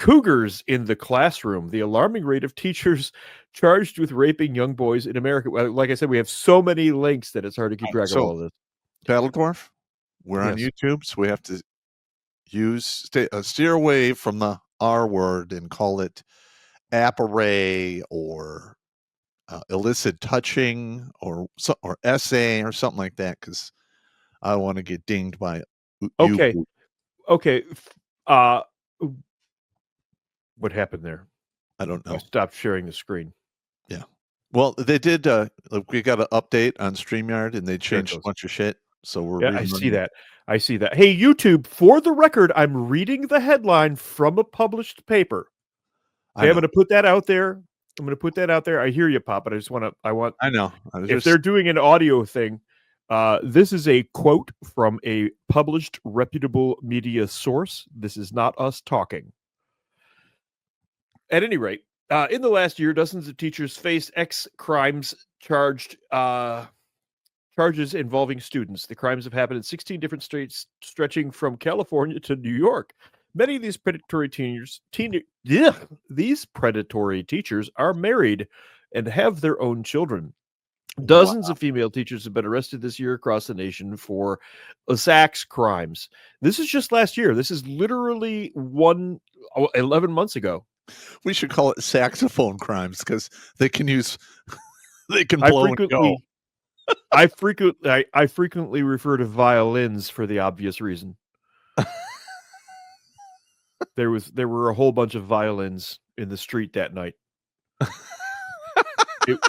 Cougars in the classroom, the alarming rate of teachers charged with raping young boys in America. Like I said, we have so many links that it's hard to keep track of all of this. Battle Dwarf, we're on YouTube, so we have to steer away from the R word and call it apparay or illicit touching or essay or something like that, because I want to get dinged by Okay. What happened there? I don't know. I stopped sharing the screen. Yeah. Well, they did. We got an update on StreamYard, and they changed a bunch of shit. So we're. Yeah, I see that. I see that. Hey, YouTube, for the record, I'm reading the headline from a published paper. Okay, I'm going to put that out there. I hear you, Pop, but I know. If they're doing an audio thing, this is a quote from a published reputable media source. This is not us talking. At any rate, in the last year, dozens of teachers faced crimes charges involving students. The crimes have happened in 16 different states, stretching from California to New York. Many of these predatory teachers are married and have their own children. Dozens of female teachers have been arrested this year across the nation for sex crimes. This is just last year. This is literally 11 months ago. We should call it saxophone crimes because they can blow and go. I frequently refer to violins for the obvious reason. There were a whole bunch of violins in the street that night. It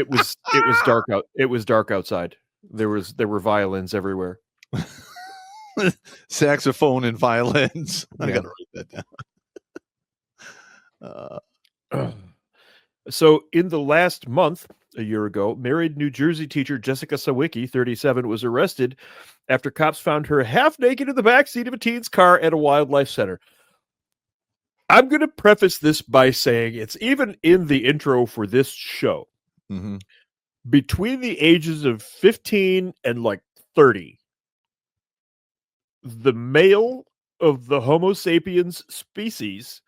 was dark out. It was dark outside. There were violins everywhere. Saxophone and violins. Yeah. I gotta write that down. So in the last month, a year ago, married New Jersey teacher Jessica Sawicki, 37, was arrested after cops found her half naked in the backseat of a teen's car at a wildlife center. I'm going to preface this by saying it's even in the intro for this show. Mm-hmm. Between the ages of 15 and like 30, the male of the Homo sapiens species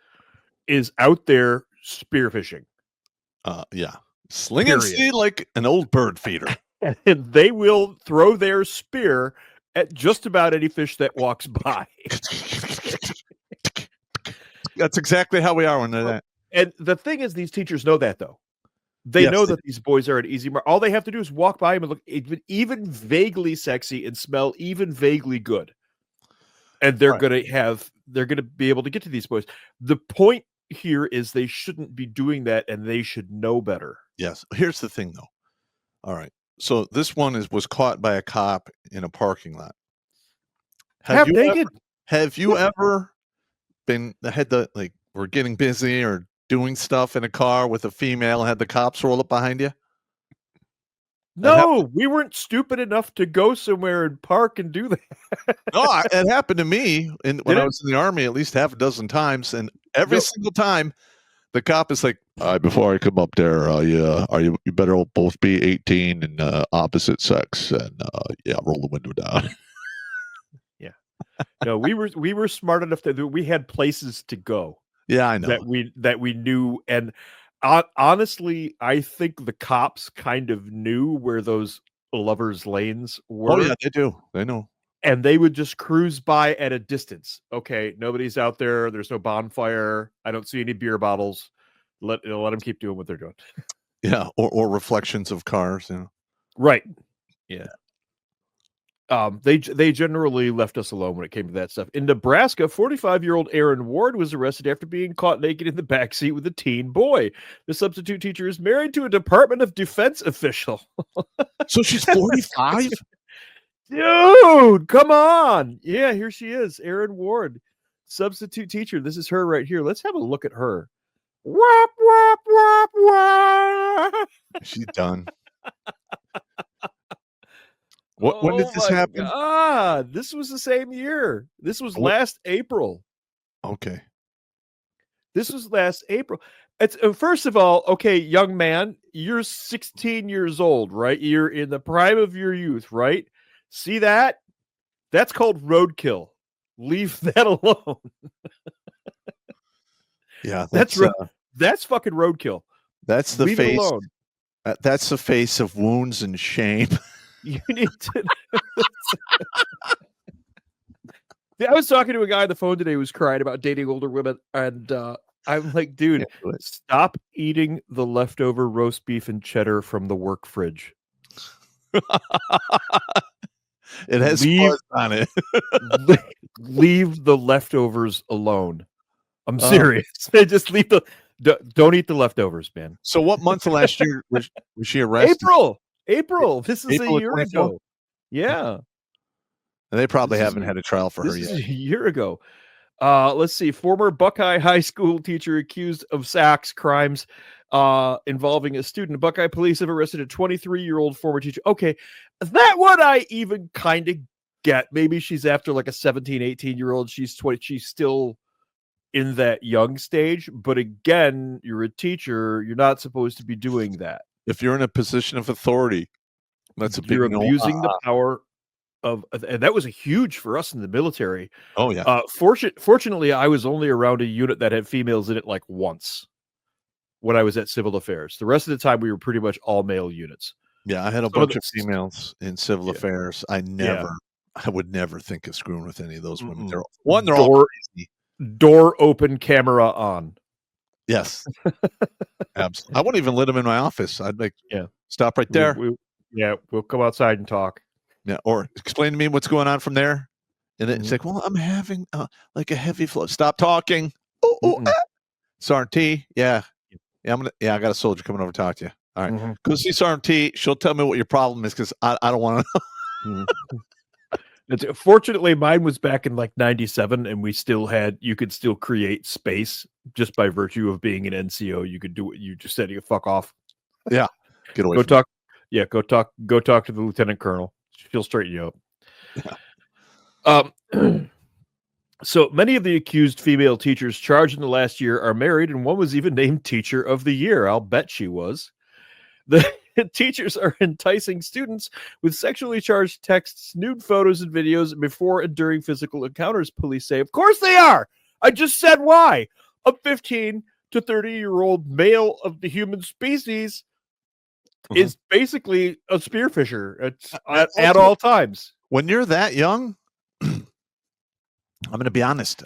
is out there spearfishing. Yeah. Slinging seed like an old bird feeder. And they will throw their spear at just about any fish that walks by. That's exactly how we are when they're that. And the thing is, these teachers know that, though. They know that these boys are an easy mark. All they have to do is walk by them and look even vaguely sexy and smell even vaguely good. And they're going to be able to get to these boys. The point here is they shouldn't be doing that, and they should know better. Yes. Here's the thing, though. All right. So this one was caught by a cop in a parking lot. Have you ever been we're getting busy or doing stuff in a car with a female and had the cops roll up behind you? No, we weren't stupid enough to go somewhere and park and do that. No, it happened to me when I was in the Army at least half a dozen times, and every single time the cop is like, before I come up there, you better both be 18 and opposite sex, and roll the window down. Yeah. No, we were smart enough that we had places to go. Yeah, I know. That we knew, and honestly, I think the cops kind of knew where those lovers' lanes were. Oh yeah, they do. They know. And they would just cruise by at a distance. Okay, nobody's out there. There's no bonfire. I don't see any beer bottles. Let them keep doing what they're doing. Yeah, or reflections of cars. You know. Right. Yeah. They generally left us alone when it came to that stuff. In Nebraska, 45-year-old Aaron Ward was arrested after being caught naked in the backseat with a teen boy. The substitute teacher is married to a Department of Defense official. So she's 45? Dude, come on. Yeah, here she is, Aaron Ward, substitute teacher. This is her right here. Let's have a look at her. Wop, wop, wop, wop. She's done. When did this happen? This was the same year. This was last April. Okay. This was last April. It's first of all, okay, young man, you're 16 years old, right? You're in the prime of your youth, right? See that? That's called roadkill. Leave that alone. Yeah, That's fucking roadkill. That's the Leave it face. alone. That's the face of wounds and shame. You need to. I was talking to a guy on the phone today who was crying about dating older women, and I'm like, dude, stop eating the leftover roast beef and cheddar from the work fridge. It has fuzz on it. Leave the leftovers alone. I'm serious. Just leave don't eat the leftovers, man. So what month of last year was she arrested? April. This is April a year ago. Yeah. And they probably haven't had a trial for her yet. This is a year ago. Let's see. Former Buckeye High School teacher accused of sex crimes involving a student. Buckeye police have arrested a 23-year-old former teacher. Okay, that one I even kind of get. Maybe she's after like a 17, 18-year-old. She's 20. She's still in that young stage. But again, you're a teacher. You're not supposed to be doing that. If you're in a position of authority, that's a big You're abusing the power of, and that was a huge for us in the military. Oh yeah. Fortunately, I was only around a unit that had females in it like once when I was at civil affairs. The rest of the time, we were pretty much all male units. Yeah, I had a bunch of females in civil affairs. I would never think of screwing with any of those women. They're all crazy. Door open, camera on. Yes. Absolutely. I wouldn't even let them in my office. I'd like, stop right there. We'll come outside and talk. Yeah, or explain to me what's going on from there. And it's like, well, I'm having like a heavy flow. Stop talking. Sergeant T. Yeah, I got a soldier coming over to talk to you. All right, go see Sergeant T. She'll tell me what your problem is because I don't want to know. Fortunately, mine was back in like 97, and you could still create space just by virtue of being an NCO. You could do it. You just said you fuck off. Yeah, get away. Go talk. Yeah, go talk to the lieutenant colonel. She'll straighten you up. So many of the accused female teachers charged in the last year are married, and one was even named Teacher of the Year. I'll bet she was. The teachers are enticing students with sexually charged texts, nude photos, and videos before and during physical encounters, police say. Of course they are. I just said why. A 15 to 30-year-old male of the human species is basically a spearfisher at all times. When you're that young, I'm going to be honest.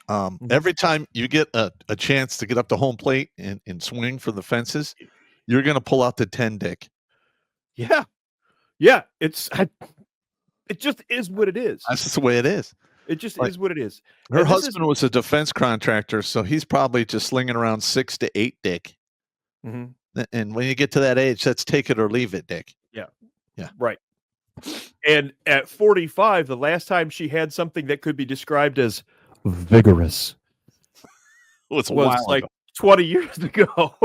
Every time you get a chance to get up to home plate and swing for the fences, you're going to pull out the 10 dick. Yeah. It just is what it is. That's just the way it is. It just is what it is. Her husband was a defense contractor, so he's probably just slinging around 6 to 8 dick. And when you get to that age, that's take it or leave it, dick. Yeah. Right. And at 45, the last time she had something that could be described as vigorous was like 20 years ago.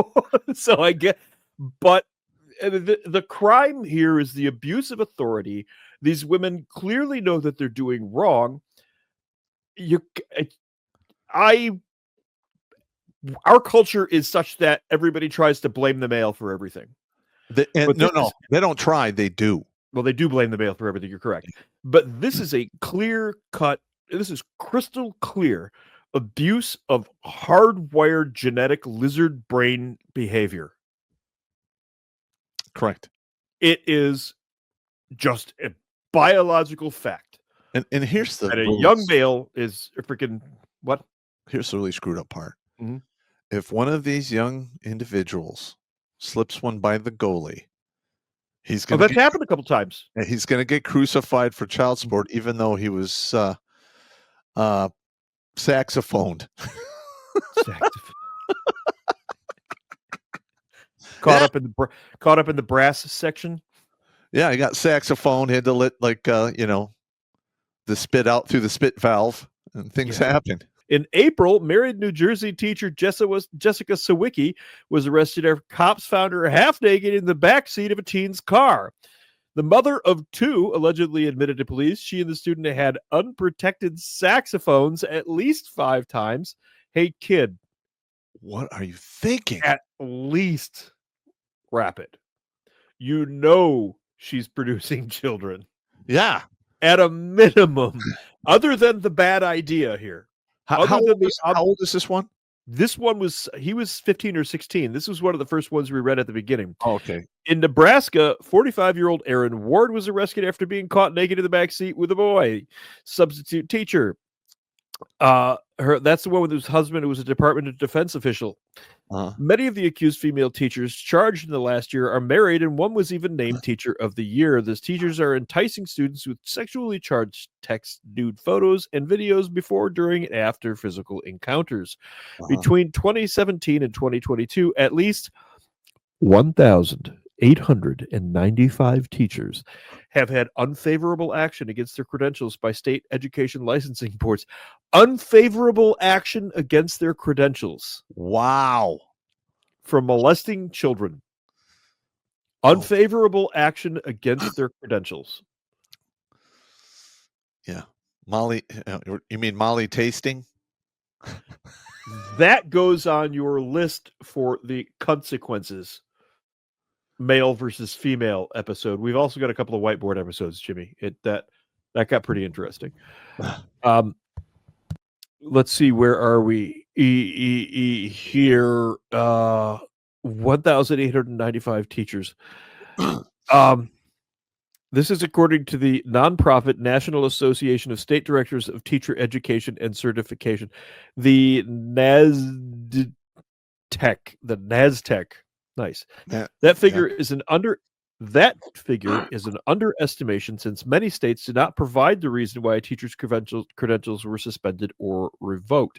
So I get, but the crime here is the abuse of authority. These women clearly know that they're doing wrong. Our culture is such that everybody tries to blame the male for everything. They don't try. They do. Well, they do blame the male for everything. You're correct. But this is a crystal clear abuse of hardwired genetic lizard brain behavior. Correct. It is just a biological fact. And here's the a young male is a freaking what? Here's the really screwed up part. If one of these young individuals slips one by the goalie, he's going that's happened a couple times. He's going to get crucified for child support, even though he was saxophoned. Caught up in the brass section. Yeah, he got saxophoned. He had to let the spit out through the spit valve, and things happened. In April, married New Jersey teacher Jessica Sawicki was arrested after cops found her half naked in the back seat of a teen's car. The mother of two allegedly admitted to police she and the student had unprotected saxophones at least 5 times. Hey, kid. What are you thinking? At least wrap it. You know she's producing children. Yeah. At a minimum. Other than the bad idea here. How old is this one? This one he was 15 or 16. This was one of the first ones we read at the beginning. Oh, okay. In Nebraska, 45-year-old Aaron Ward was arrested after being caught naked in the back seat with a boy. Substitute teacher. That's the one with whose husband who was a Department of Defense official. Many of the accused female teachers charged in the last year are married, and one was even named Teacher of the Year. These teachers are enticing students with sexually charged text, nude photos, and videos before, during, and after physical encounters. Between 2017 and 2022, at least 1,895 teachers have had unfavorable action against their credentials by state education licensing boards. Unfavorable action against their credentials. Wow. For molesting children. Unfavorable action against their credentials. Yeah. Molly, you mean Molly tasting? That goes on your list for the consequences. Male versus female episode. We've also got a couple of whiteboard episodes, Jimmy. That got pretty interesting. Let's see, where are we? Here, 1,895 teachers. This is according to the nonprofit National Association of State Directors of Teacher Education and Certification, the NASTEC. Nice. That figure is an underestimation, since many states did not provide the reason why a teacher's credentials were suspended or revoked.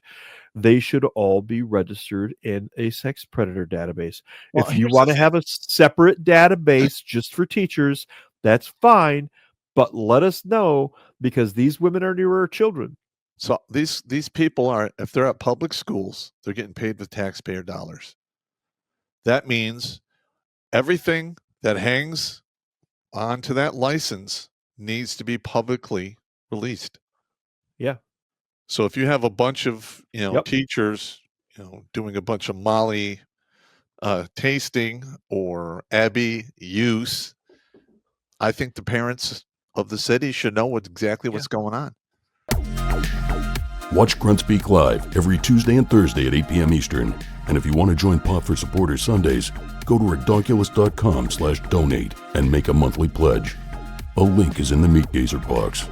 They should all be registered in a sex predator database. Well, if you want to have a separate database just for teachers, that's fine, but let us know, because these women are near our children. So these people are, if they're at public schools, they're getting paid with taxpayer dollars. That means everything that hangs onto that license needs to be publicly released. Yeah. So if you have a bunch of, teachers, doing a bunch of Molly tasting or Abby use, I think the parents of the city should know exactly what's going on. Watch Grunt Speak live every Tuesday and Thursday at 8 p.m. Eastern. And if you want to join Pop for Supporters Sundays, go to redonkulous.com/donate and make a monthly pledge. A link is in the Meat Gazer box.